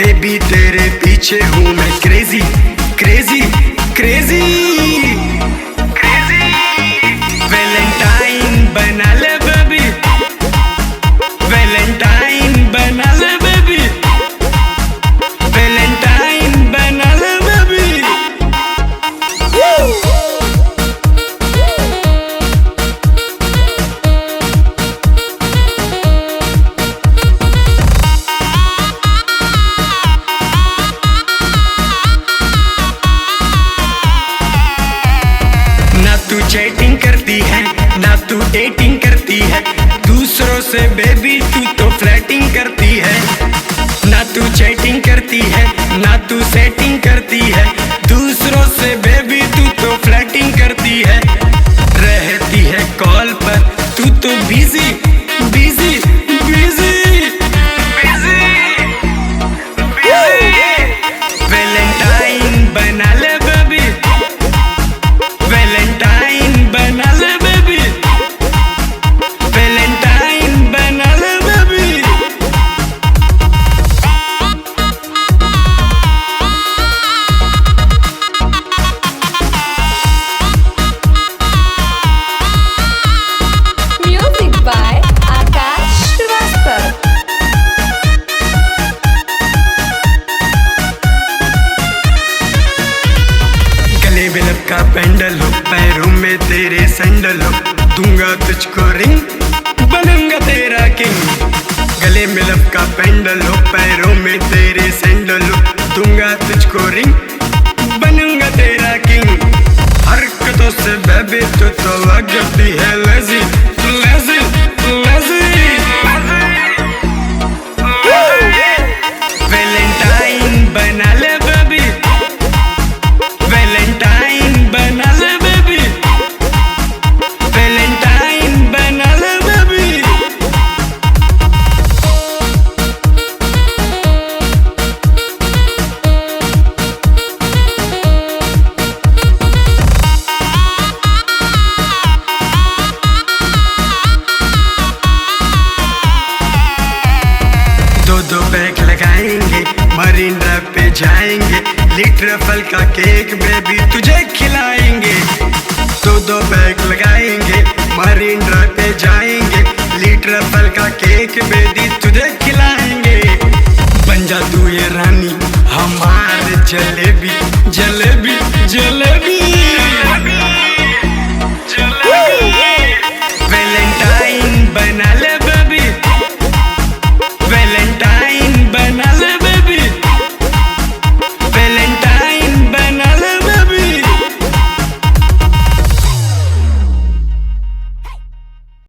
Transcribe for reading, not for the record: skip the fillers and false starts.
Baby तेरे पीछे हूँ मैं crazy crazy crazy crazy. Valentine बना ले बेबी, वैलेंटाइन बना ले बेबी, वैलेंटाइन बना ले बेबी। ना तू चैटिंग करती है ना तू डेटिंग करती है, दूसरों से बेबी तू तो फ्लर्टिंग करती है। ना तू चैटिंग करती है ना तू सेटिंग करती है, दूसरों से बेबी तू तो फ्लर्टिंग करती है। रहती है कॉल पर तू तो busy busy busy busy. Valentine बना ले बेबी, वैलेंटाइन बना ले बेबी, वैलेंटाइन बना ले baby. Music by Akash Shrivastava. गले में लपका पेंडल हो, पैरों में तेरे सैंडल हो, दूंगा तुझको रिंग बनूंगा तेरा किंग। गले में लपका पेंडल हो, पैरों में तेरे सैंडल हो, दूंगा तुझको रिंग बनूंगा तेरा किंग। हरकतों से बेबी तो लगती है लेजी लेजी लेजी। वैलेंटाइन बना ले बेबी, वैलेंटाइन बना ले बेबी, वैलेंटाइन बना ले बेबी। दो बैग लगाएंगे, मरीन ड्राइव पे जाएंगे, लीटर फल का केक बेबी तुझे खिलाएंगे। दो बैग लगाएंगे, मरीन ड्राइव पे जाएंगे, लीटर फल का केक बेबी तुझे खिलाएंगे। बन जा तू ये रानी हमारे जलेबी जलेबी जलेबी।